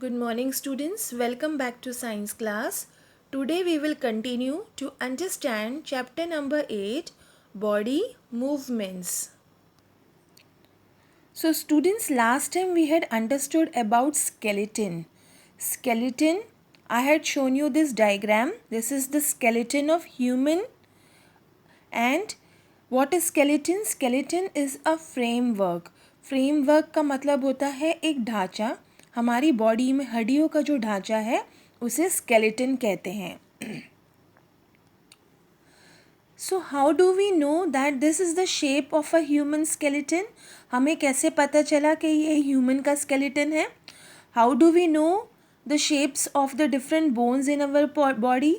Good morning, students. Welcome back to science class. Today we will continue to understand chapter number 8, Body Movements. So, students, last time we had understood about skeleton. Skeleton, I had shown you this diagram. This is the skeleton of human. And what is skeleton? Skeleton is a framework. Framework का मतलब होता है एक ढांचा. हमारी body में हड्डियों का जो ढांचा है उसे skeleton कहते हैं. So how do we know that this is the shape of a human skeleton? हमें कैसे पता चला कि ये human का skeleton है? How do we know the shapes of the different bones in our body?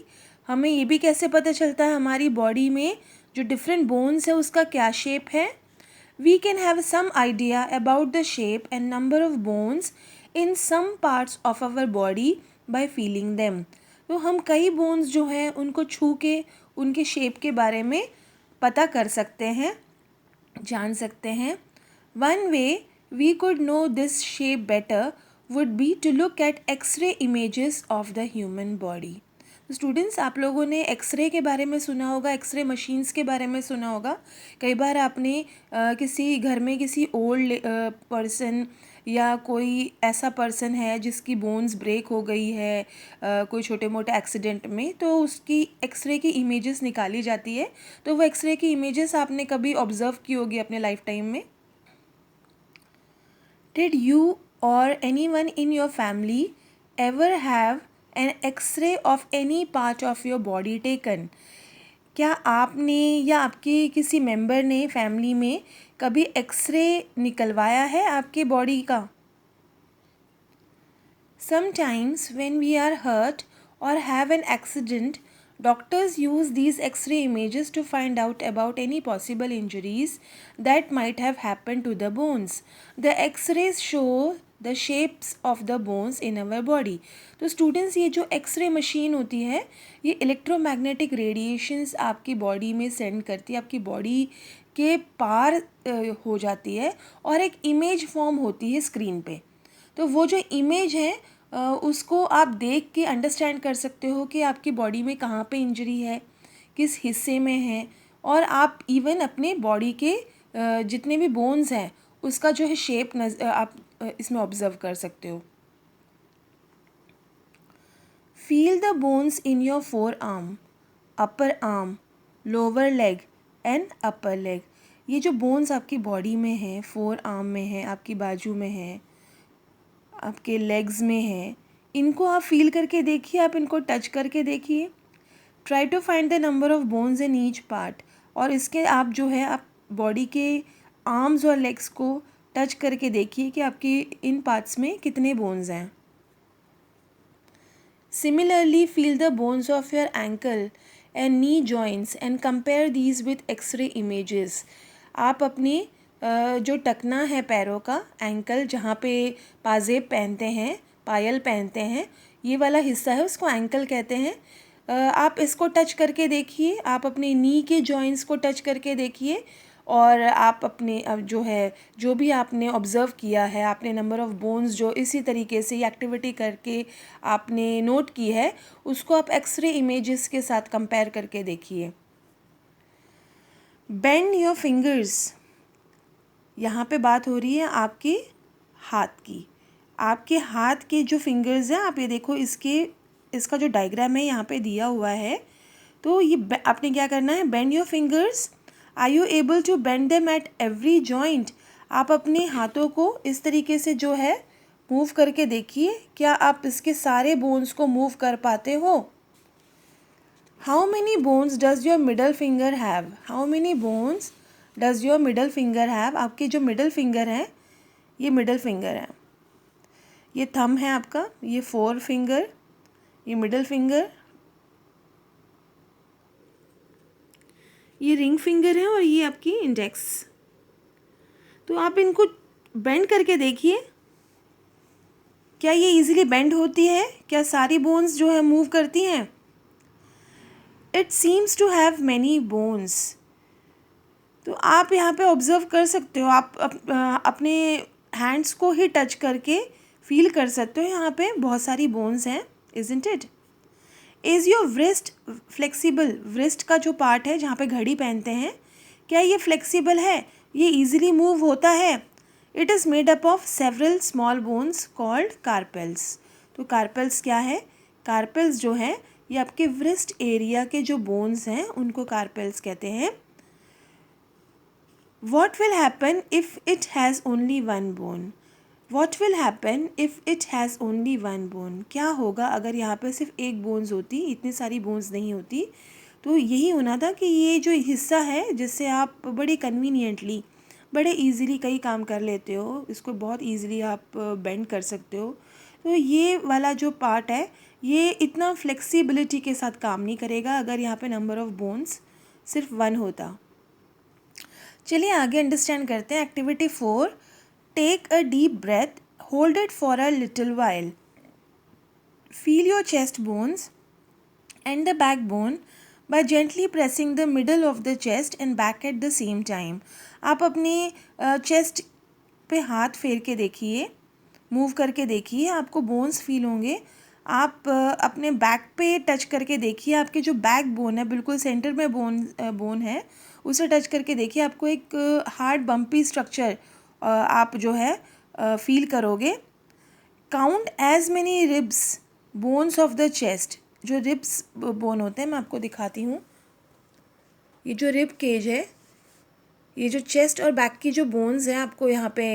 हमें ये भी कैसे पता चलता है हमारी बॉडी में जो different bones है उसका क्या shape है? We can have some idea about the shape and number of bones in some parts of our body by feeling them. तो हम कई बोन्स जो हैं उनको छू के उनके शेप के बारे में पता कर सकते हैं, जान सकते हैं. One way we could know this shape better would be to look at x-ray images of the human body. Students, आप लोगों ने एक्सरे के बारे में सुना होगा, एक्सरे मशीन्स के बारे में सुना होगा. कई बार आपने किसी घर में किसी ओल्ड पर्सन या कोई ऐसा पर्सन है जिसकी बोन्स ब्रेक हो गई है कोई छोटे मोटे एक्सीडेंट में, तो उसकी एक्सरे की इमेजेस निकाली जाती है. तो वो एक्सरे की इमेजेस आपने कभी ऑब्जर्व की होगी अपने लाइफ टाइम में. Did you or anyone in your family ever have an x-ray of any part of your body taken? क्या आपने या आपके किसी मेंबर ने फैमिली में कभी एक्सरे निकलवाया है आपके बॉडी का? Sometimes when we are hurt or have an accident, doctors use these X-ray images to find out about any possible injuries that might have happened to the bones. The X-rays show the shapes of the bones in our body. तो students, ये जो x ray machine होती है ये electromagnetic radiations आपकी body में send करती है, आपकी बॉडी के पार हो जाती है और एक इमेज फॉर्म होती है स्क्रीन पे. तो वो जो इमेज है उसको आप देख के अंडरस्टैंड कर सकते हो कि आपकी बॉडी में कहाँ पे इंजरी है, किस हिस्से में है, और आप इवन अपने बॉडी के जितने भी बोन्स हैं उसका जो है शेप आप इसमें ऑब्जर्व कर सकते हो. Feel the bones in your four arm, upper arm, lower leg and upper leg. ये जो बोन्स आपकी बॉडी में है, फोर आर्म में है, आपकी बाजू में है, आपके लेग्स में है, इनको आप फील करके देखिए, आप इनको टच करके देखिए. Try to find the number of bones in each part. और इसके आप जो है आप बॉडी के आर्म्स और लेग्स को टच करके देखिए कि आपकी इन पार्ट्स में कितने बोन्स हैं. Similarly feel the bones of your ankle and knee joints and compare these with x-ray images. आप अपनी जो टकना है पैरों का, एंकल जहाँ पे पाजेब पहनते हैं, पायल पहनते हैं, ये वाला हिस्सा है उसको एंकल कहते हैं. आप इसको टच करके देखिए, आप अपने नी के जॉइंट्स को टच करके देखिए और आप अपने जो है जो भी आपने ऑब्ज़र्व किया है, आपने नंबर ऑफ़ बोन्स जो इसी तरीके से एक्टिविटी करके आपने नोट की है उसको आप एक्सरे इमेजेस के साथ कंपेयर करके देखिए. Bend your fingers. यहाँ पे बात हो रही है आपके हाथ की. आपके हाथ के जो फिंगर्स हैं, आप ये देखो, इसका जो डायग्राम है यहाँ पे दिया हुआ है. तो ये आपने क्या करना है, bend your fingers. Are you able to bend them at every joint. आप अपने हाथों को इस तरीके से जो है मूव करके देखिए, क्या आप इसके सारे बोन्स को मूव कर पाते हो. How many bones does your middle finger have. How many bones does your middle finger have. आपके जो मिडल फिंगर हैं, ये मिडल फिंगर है, ये थंब है आपका, ये फोर फिंगर, ये मिडल फिंगर, ये रिंग फिंगर है और ये आपकी इंडेक्स. तो आप इनको बेंड करके देखिए, क्या ये इजीली बेंड होती है, क्या सारी बोन्स जो है मूव करती हैं. It seems to have many bones. तो आप यहाँ पे ऑब्ज़र्व कर सकते हो, आप अपने हैंड्स को ही टच करके फील कर सकते हो यहाँ पे बहुत सारी बोन्स हैं, isn't it? Is your wrist flexible? wrist का जो पार्ट है जहाँ पे घड़ी पहनते हैं, क्या ये फ्लेक्सिबल है? ये ईजिली मूव होता है? It is made up of several small bones called carpels. तो कार्पेल्स क्या है? कार्पेल्स जो है ये आपके wrist एरिया के जो बोन्स हैं उनको कार्पेल्स कहते हैं। What will happen if it has only one bone? What will happen if it has only one bone? क्या होगा अगर यहाँ पे सिर्फ एक बोन्स होती, इतनी सारी बोन्स नहीं होती? तो यही होना था कि ये जो हिस्सा है जिससे आप बड़े कन्वीनियंटली, बड़े इजीली कई काम कर लेते हो, इसको बहुत इजीली आप बेंड कर सकते हो, तो ये वाला जो पार्ट है ये इतना फ्लेक्सिबिलिटी के साथ काम नहीं करेगा अगर यहाँ पे नंबर ऑफ बोन्स सिर्फ 1 होता। चलिए आगे अंडरस्टैंड करते हैं। Activity 4, take a deep breath, hold it for a little while, feel your chest bones and the back bone by gently pressing the middle of the chest and back at the same time. आप अपने chest पे हाथ फेर के देखिए, move करके देखिए, आपको बोन्स फील होंगे। आप अपने बैक पे टच करके देखिए, आपके जो बैक बोन है बिल्कुल सेंटर में बोन है, उसे टच करके देखिए, आपको एक हार्ड बम्पी स्ट्रक्चर आप जो है फील करोगे। Count as many ribs bones of the chest. जो रिब्स बोन होते हैं मैं आपको दिखाती हूँ। ये जो रिब केज है, ये जो चेस्ट और बैक की जो बोन्स हैं आपको यहाँ पे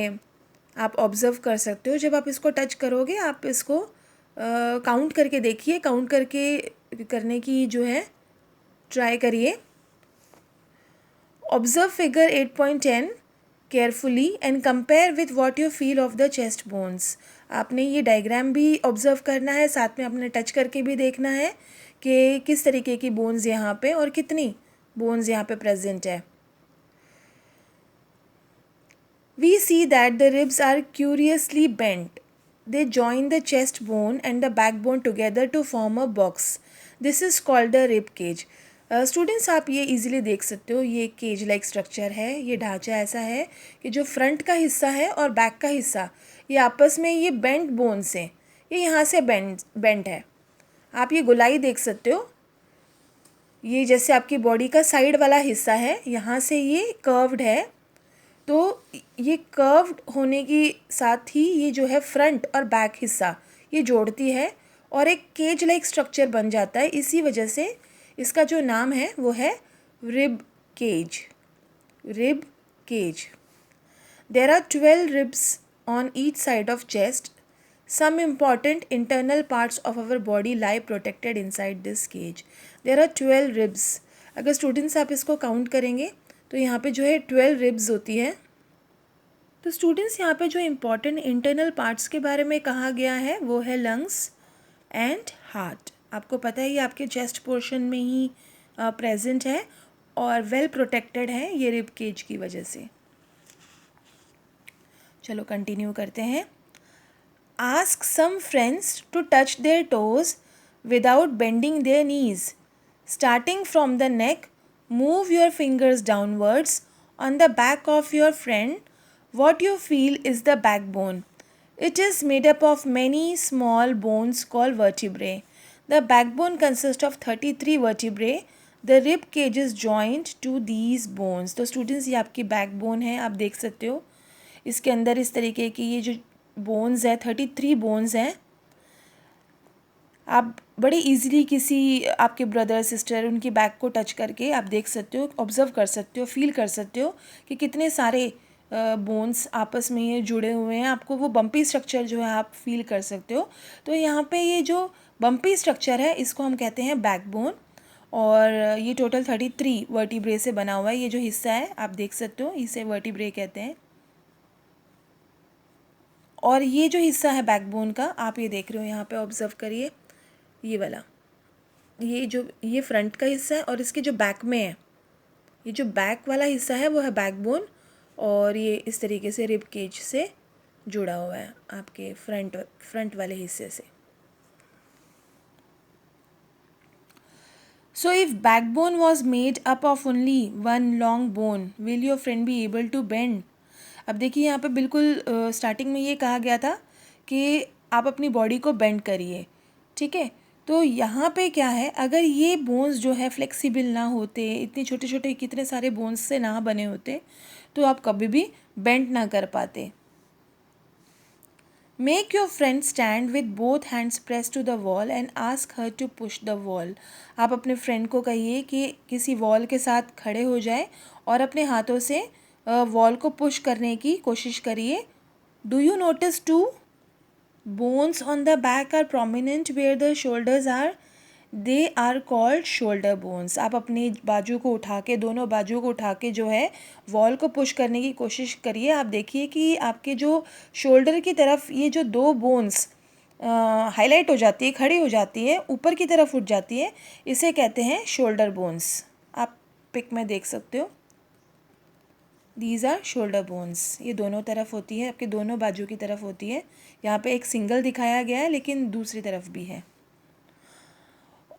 आप ऑब्ज़र्व कर सकते हो। जब आप इसको टच करोगे आप इसको काउंट करके देखिए, काउंट करके करने की जो है ट्राई करिए। Observe figure 8.10 carefully and compare with what you feel of the chest bones. आपने ये डायग्राम भी ऑब्जर्व करना है, साथ में आपने टच करके भी देखना है कि किस तरीके की बोन्स यहाँ पे और कितनी बोन्स यहाँ पे प्रेजेंट है। We see that the ribs are curiously bent. They join the chest bone and the backbone together to form a box. This is called the rib cage. Students आप ये easily देख सकते हो, ये cage like structure है। ये ढांचा ऐसा है कि जो फ्रंट का हिस्सा है और बैक का हिस्सा ये आपस में ये बेंट बोन्स हैं, ये यहाँ से बेंट है। आप ये गोलाई देख सकते हो, ये जैसे आपकी बॉडी का साइड वाला हिस्सा है, यहाँ से ये कर्व्ड है। तो ये कर्व्ड होने के साथ ही ये जो है फ्रंट और बैक हिस्सा ये जोड़ती है और एक केज लाइक स्ट्रक्चर बन जाता है। इसी वजह से इसका जो नाम है वो है rib cage. Rib cage. There are 12 ribs on each side of chest. Some important internal parts of our body lie protected inside this cage. There are 12 ribs. अगर स्टूडेंट्स आप इसको काउंट करेंगे तो यहाँ पे जो है 12 रिब्स होती है। तो स्टूडेंट्स यहाँ पे जो इम्पॉर्टेंट इंटरनल पार्ट्स के बारे में कहा गया है वो है लंग्स एंड हार्ट। आपको पता है ये आपके चेस्ट पोर्शन में ही प्रेजेंट है और वेल प्रोटेक्टेड है ये रिब केज की वजह से। चलो कंटिन्यू करते हैं। Ask some friends to touch their toes without bending their knees. Starting from the neck, move your fingers downwards on the back of your friend. What you feel is the backbone. It is made up of many small bones called vertebrae. The backbone consists of 33 vertebrae. The rib cage is joined to these bones. तो students ये आपकी backbone है, आप देख सकते हो इसके अंदर इस तरीके की ये जो बोन्स है 33 बोन्स हैं। आप बड़े इजीली किसी आपके ब्रदर सिस्टर उनकी बैक को टच करके आप देख सकते हो, ऑब्जर्व कर सकते हो, फील कर सकते हो कि कितने सारे बोन्स आपस में ये जुड़े हुए हैं। आपको वो बम्पी स्ट्रक्चर जो है आप फील कर सकते हो। तो यहाँ पे ये जो बम्पी स्ट्रक्चर है इसको हम कहते हैं बैकबोन और ये टोटल 33 वर्टिब्रे से बना हुआ है। ये जो हिस्सा है आप देख सकते हो इसे वर्टिब्रे कहते हैं। और ये जो हिस्सा है बैकबोन का आप ये देख रहे हो, यहाँ पे ऑब्जर्व करिए, ये वाला ये फ्रंट का हिस्सा है और इसके जो बैक में है ये जो बैक वाला हिस्सा है वो है बैकबोन और ये इस तरीके से रिब केज से जुड़ा हुआ है आपके फ्रंट वाले हिस्से से। So if backbone was made up of only one long bone will your friend be able to bend. अब देखिए यहाँ पे बिल्कुल स्टार्टिंग में ये कहा गया था कि आप अपनी बॉडी को बेंड करिए, ठीक है। तो यहाँ पे क्या है, अगर ये बोन्स जो है फ्लेक्सिबल ना होते, इतने छोटे छोटे कितने सारे बोन्स से ना बने होते, तो आप कभी भी बेंड ना कर पाते। Make your friend stand with both hands press to the wall and ask her to push the wall. आप अपने फ्रेंड को कहिए कि किसी वॉल के साथ खड़े हो जाए और अपने हाथों से वॉल को पुश करने की कोशिश करिए। Do you notice two bones on the back are prominent where the shoulders are? They are called shoulder bones। आप अपनी बाजू को उठा के, दोनों बाजू को उठा के जो है वॉल को पुश करने की कोशिश करिए। आप देखिए कि आपके जो शोल्डर की तरफ ये जो दो बोन्स हाईलाइट हो जाती है, खड़ी हो जाती है, ऊपर की तरफ उठ जाती है, इसे कहते हैं शोल्डर बोन्स। आप पिक में देख सकते हो, दीज आर शोल्डर बोन्स। ये दोनों तरफ होती है, आपके दोनों बाजू की तरफ होती है। यहाँ पे एक सिंगल दिखाया गया है लेकिन दूसरी तरफ भी है।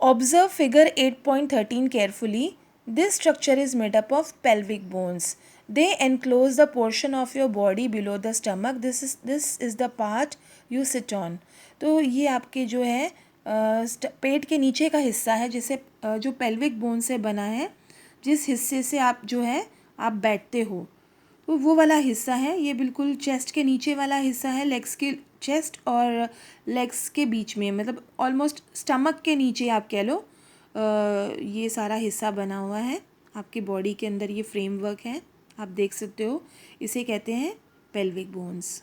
Observe figure 8.13 carefully. This structure is made up of pelvic bones. They enclose the portion of your body below the stomach. This is the part you sit on. तो ये आपके जो है पेट के नीचे का हिस्सा है, जिसे जो पेल्विक बोन से बना है, जिस हिस्से से आप जो है आप बैठते हो, तो वो वाला हिस्सा है। ये बिल्कुल चेस्ट के नीचे वाला हिस्सा है, लेग्स के, चेस्ट और लेग्स के बीच में, मतलब ऑलमोस्ट स्टमक के नीचे आप कह लो। ये सारा हिस्सा बना हुआ है आपकी बॉडी के अंदर, ये फ्रेमवर्क है, आप देख सकते हो। इसे कहते हैं पेल्विक बोन्स।